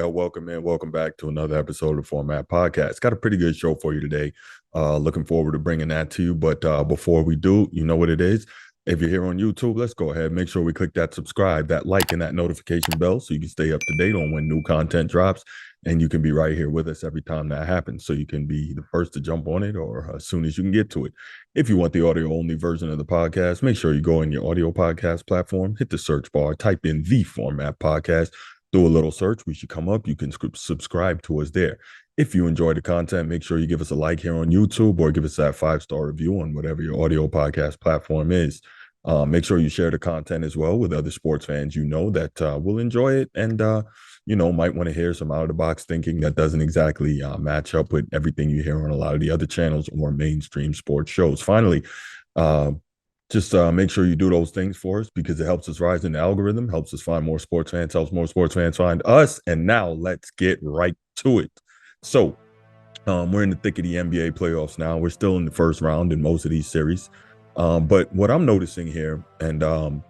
welcome in. Welcome back to another episode of Format Podcast. Got a pretty good show for you today. Looking forward to bringing that to you. But before we do, you know what it is. If you're here on YouTube, let's go ahead. Make sure we click that subscribe, that like, and that notification bell so you can stay up to date on when new content drops. And you can be right here with us every time that happens. So you can be the first to jump on it or as soon as you can get to it. If you want the audio only version of the podcast, make sure you go in your audio podcast platform, hit the search bar, type in the Format Podcast. Do a little search. We should come up. You can subscribe to us there. If you enjoy the content, make sure you give us a like here on YouTube or give us that 5-star review on whatever your audio podcast platform is. Make sure you share the content as well with other sports fans you know that will enjoy it and, might want to hear some out-of-the-box thinking that doesn't exactly match up with everything you hear on a lot of the other channels or mainstream sports shows. Finally, just make sure you do those things for us because it helps us rise in the algorithm, helps us find more sports fans, helps more sports fans find us. And now let's get right to it. So we're in the thick of the NBA playoffs now. We're still in the first round in most of these series. But what I'm noticing here, and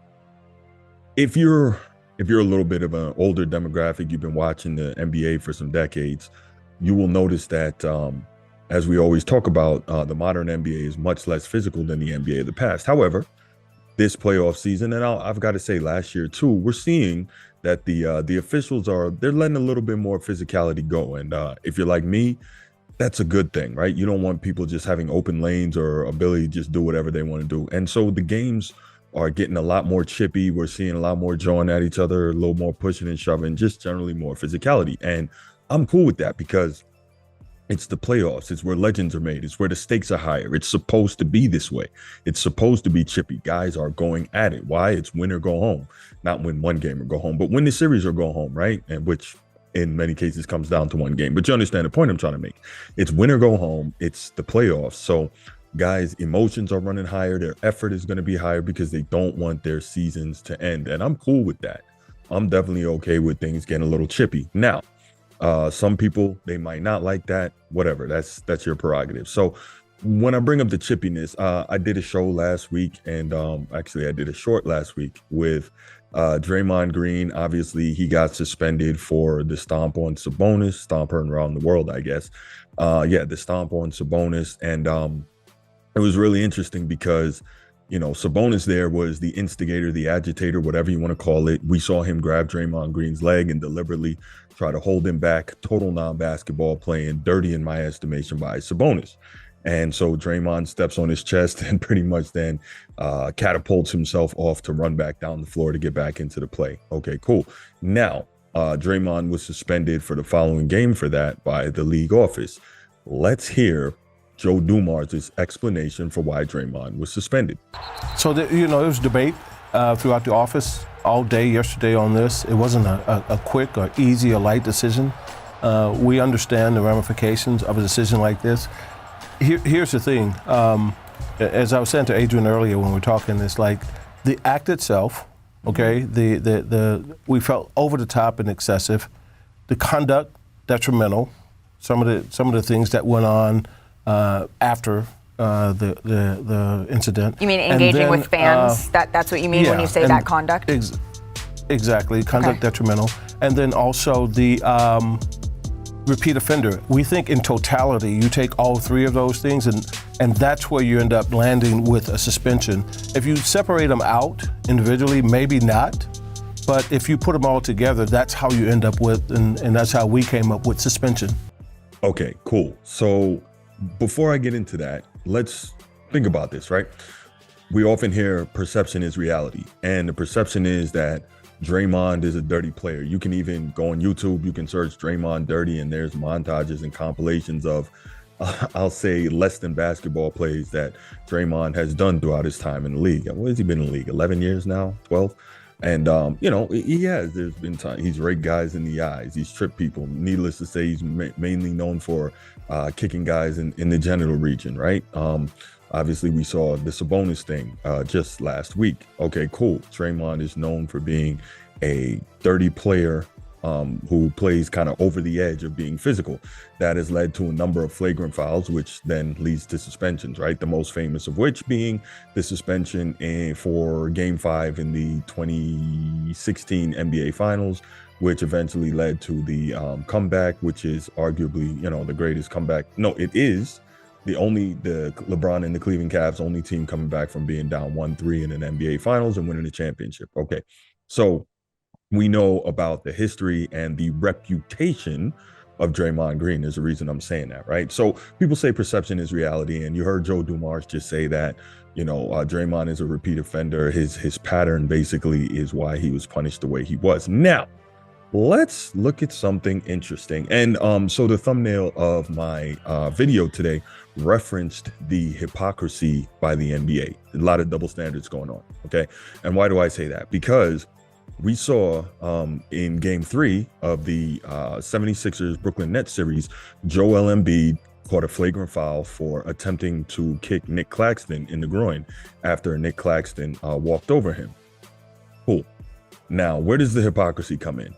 if you're a little bit of an older demographic, you've been watching the NBA for some decades, you will notice that as we always talk about, the modern NBA is much less physical than the NBA of the past. However, this playoff season, and I've got to say last year too, we're seeing that the officials they're letting a little bit more physicality go. And if you're like me, that's a good thing, right? You don't want people just having open lanes or ability to just do whatever they want to do. And so the games are getting a lot more chippy. We're seeing a lot more jawing at each other, a little more pushing and shoving, just generally more physicality. And I'm cool with that because it's the playoffs. It's where legends are made. It's where the stakes are higher. It's supposed to be this way. It's supposed to be chippy. Guys are going at it. Why? It's win or go home. Not win one game or go home, but win the series or go home, right? And which in many cases comes down to one game. But you understand the point I'm trying to make. It's win or go home. It's the playoffs. So guys' emotions are running higher. Their effort is going to be higher because they don't want their seasons to end. And I'm cool with that. I'm definitely okay with things getting a little chippy. Now, some people, they might not like that, whatever, that's your prerogative. So when I bring up the chippiness, I did a show last week and actually I did a short last week with Draymond Green. Obviously he got suspended for the stomp on Sabonis, stomper around the world, I guess. The stomp on Sabonis. And it was really interesting because Sabonis there was the instigator, the agitator, whatever you want to call it. We saw him grab Draymond Green's leg and deliberately try to hold him back. Total non-basketball playing, dirty in my estimation by Sabonis. And so Draymond steps on his chest and pretty much then catapults himself off to run back down the floor to get back into the play. Okay, cool. Now, Draymond was suspended for the following game for that by the league office. Let's hear Joe Dumars' explanation for why Draymond was suspended. So, there was debate throughout the office all day yesterday on this. It wasn't a quick or easy or light decision. We understand the ramifications of a decision like this. Here's the thing. As I was saying to Adrian earlier when we were talking, it's like the act itself, okay, we felt over the top and excessive. The conduct, detrimental. Some of the things that went on after the incident. You mean engaging with fans? That's what you mean when you say that conduct? Exactly, conduct detrimental. And then also the repeat offender. We think in totality, you take all three of those things and that's where you end up landing with a suspension. If you separate them out individually, maybe not. But if you put them all together, that's how you end up with, and that's how we came up with suspension. Okay, cool. So before I get into that, let's think about this, right? We often hear perception is reality. And the perception is that Draymond is a dirty player. You can even go on YouTube, you can search Draymond dirty, and there's montages and compilations of, I'll say, less than basketball plays that Draymond has done throughout his time in the league. What has he been in the league? 11 years now? 12? And, he has. There's been time. He's raked guys in the eyes. He's tripped people. Needless to say, he's mainly known for kicking guys in the genital region, right? Obviously, we saw the Sabonis thing just last week. Okay, cool. Draymond is known for being a dirty player who plays kind of over the edge of being physical. That has led to a number of flagrant fouls, which then leads to suspensions, right? The most famous of which being the suspension for Game 5 in the 2016 NBA Finals, which eventually led to the comeback, which is arguably, the greatest comeback. No, it is the LeBron and the Cleveland Cavs only team coming back from being down 1-3 in an NBA Finals and winning the championship. Okay, so we know about the history and the reputation of Draymond Green. There's a reason I'm saying that, right? So people say perception is reality, and you heard Joe Dumars just say that, Draymond is a repeat offender. His pattern basically is why he was punished the way he was. Now, let's look at something interesting. And so the thumbnail of my video today referenced the hypocrisy by the NBA. A lot of double standards going on, okay? And why do I say that? Because we saw in game 3 of the 76ers Brooklyn Nets series, Joel Embiid caught a flagrant foul for attempting to kick Nick Claxton in the groin after Nick Claxton walked over him. Cool. Now, where does the hypocrisy come in?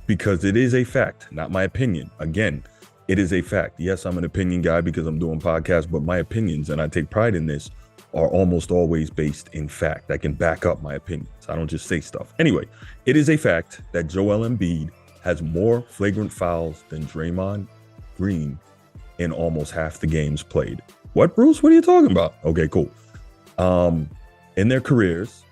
Because it is a fact, not my opinion. Again, it is a fact. Yes, I'm an opinion guy because I'm doing podcasts, but my opinions, and I take pride in this, are almost always based in fact. I can back up my opinions. I don't just say stuff. Anyway, it is a fact that Joel Embiid has more flagrant fouls than Draymond Green in almost half the games played. What, Bruce? What are you talking about? Okay, cool. In their careers,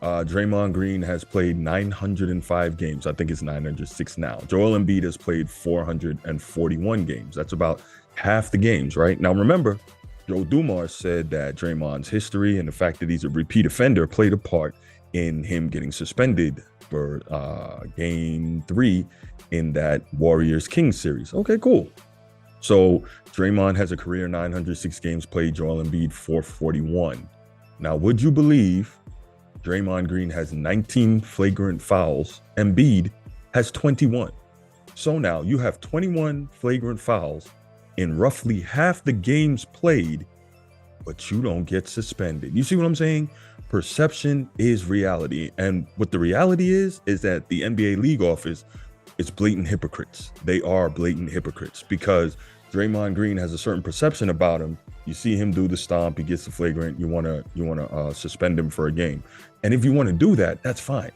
Draymond Green has played 905 games. I think it's 906 now. Joel Embiid has played 441 games. That's about half the games, right? Now, remember, Joe Dumars said that Draymond's history and the fact that he's a repeat offender played a part in him getting suspended for game 3 in that Warriors-Kings series. Okay, cool. So Draymond has a career 906 games played, Joel Embiid 441. Now, would you believe Draymond Green has 19 flagrant fouls, Embiid has 21. So now you have 21 flagrant fouls in roughly half the games played, but you don't get suspended. You see what I'm saying? Perception is reality. And what the reality is that the NBA league office is blatant hypocrites. They are blatant hypocrites because Draymond Green has a certain perception about him. You see him do the stomp, he gets the flagrant, you want to suspend him for a game. And if you want to do that, that's fine.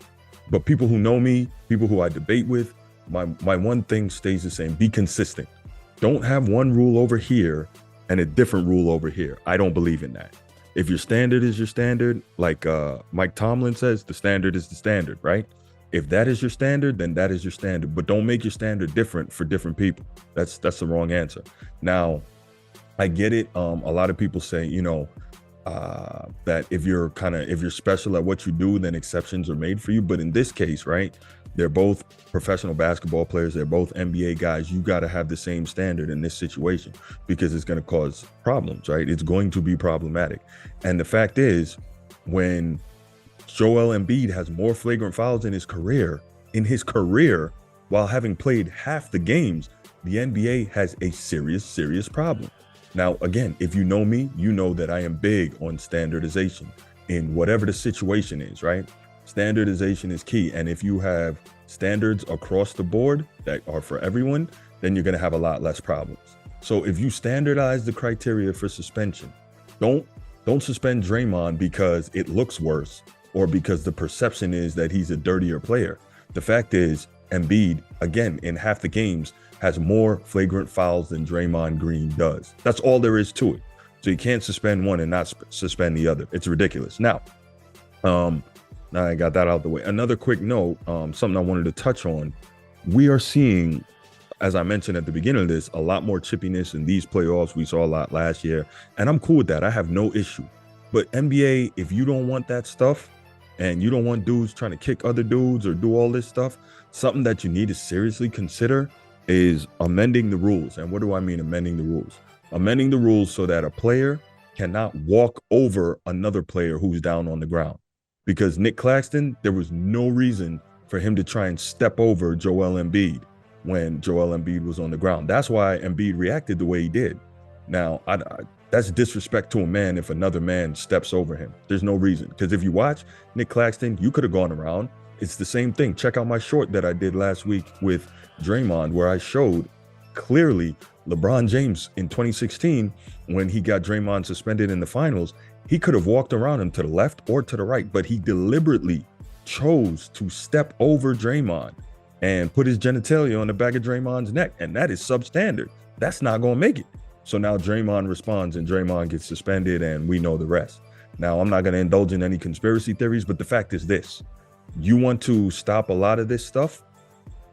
But people who know me, people who I debate with, my one thing stays the same: be consistent. Don't have one rule over here and a different rule over here. I don't believe in that. If your standard is your standard, like Mike Tomlin says, the standard is the standard, right? If that is your standard, then that is your standard. But don't make your standard different for different people. That's the wrong answer. Now, I get it. A lot of people say, that if you're special at what you do, then exceptions are made for you. But in this case, right, they're both professional basketball players. They're both NBA guys. You got to have the same standard in this situation because it's going to cause problems, right? It's going to be problematic. And the fact is, when Joel Embiid has more flagrant fouls in his career, while having played half the games, the NBA has a serious problem. Now, again, if you know me, you know that I am big on standardization in whatever the situation is, right? Standardization is key. And if you have standards across the board that are for everyone, then you're going to have a lot less problems. So if you standardize the criteria for suspension, don't suspend Draymond because it looks worse or because the perception is that he's a dirtier player. The fact is, Embiid, again, in half the games, has more flagrant fouls than Draymond Green does. That's all there is to it. So you can't suspend one and not suspend the other. It's ridiculous. Now I got that out of the way. Another quick note, something I wanted to touch on. We are seeing, as I mentioned at the beginning of this, a lot more chippiness in these playoffs. We saw a lot last year, and I'm cool with that. I have no issue. But NBA, if you don't want that stuff and you don't want dudes trying to kick other dudes or do all this stuff, something that you need to seriously consider is amending the rules. And what do I mean amending the rules? Amending the rules so that a player cannot walk over another player who's down on the ground. Because Nick Claxton, there was no reason for him to try and step over Joel Embiid when Joel Embiid was on the ground. That's why Embiid reacted the way he did. Now, that's disrespect to a man if another man steps over him. There's no reason. Because if you watch Nick Claxton, you could have gone around. It's the same thing. Check out my short that I did last week with Draymond, where I showed clearly LeBron James in 2016, when he got Draymond suspended in the finals, he could have walked around him to the left or to the right, but he deliberately chose to step over Draymond and put his genitalia on the back of Draymond's neck, and that is substandard. That's not going to make it. So now Draymond responds, and Draymond gets suspended, and we know the rest. Now, I'm not going to indulge in any conspiracy theories, but the fact is this. You want to stop a lot of this stuff,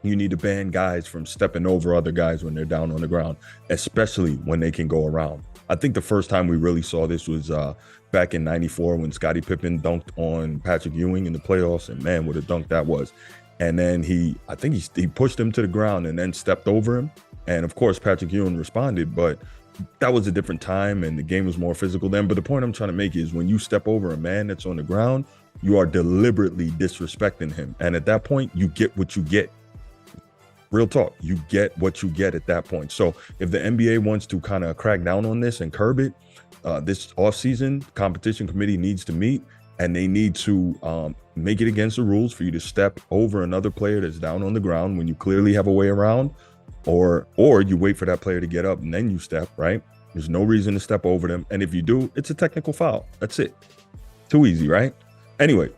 you need to ban guys from stepping over other guys when they're down on the ground, especially when they can go around. I think the first time we really saw this was back in '94 when Scottie Pippen dunked on Patrick Ewing in the playoffs, and man, what a dunk that was. And then I think he pushed him to the ground and then stepped over him. And of course, Patrick Ewing responded, but that was a different time and the game was more physical then. But the point I'm trying to make is when you step over a man that's on the ground, you are deliberately disrespecting him. And at that point, you get what you get. Real talk, you get what you get at that point. So if the NBA wants to kind of crack down on this and curb it, this offseason, competition committee needs to meet, and they need to make it against the rules for you to step over another player that's down on the ground when you clearly have a way around, or you wait for that player to get up and then you step, right? There's no reason to step over them. And if you do, it's a technical foul. That's it. Too easy, right? Anyway,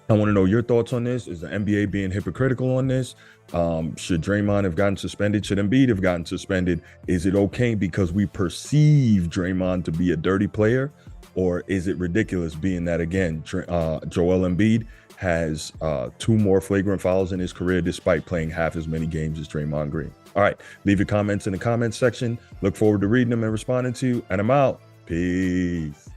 I want to know your thoughts on this. Is the NBA being hypocritical on this? Should Draymond have gotten suspended? Should Embiid have gotten suspended? Is it okay because we perceive Draymond to be a dirty player? Or is it ridiculous being that, again, Joel Embiid has 2 more flagrant fouls in his career despite playing half as many games as Draymond Green? All right, leave your comments in the comments section. Look forward to reading them and responding to you. And I'm out. Peace.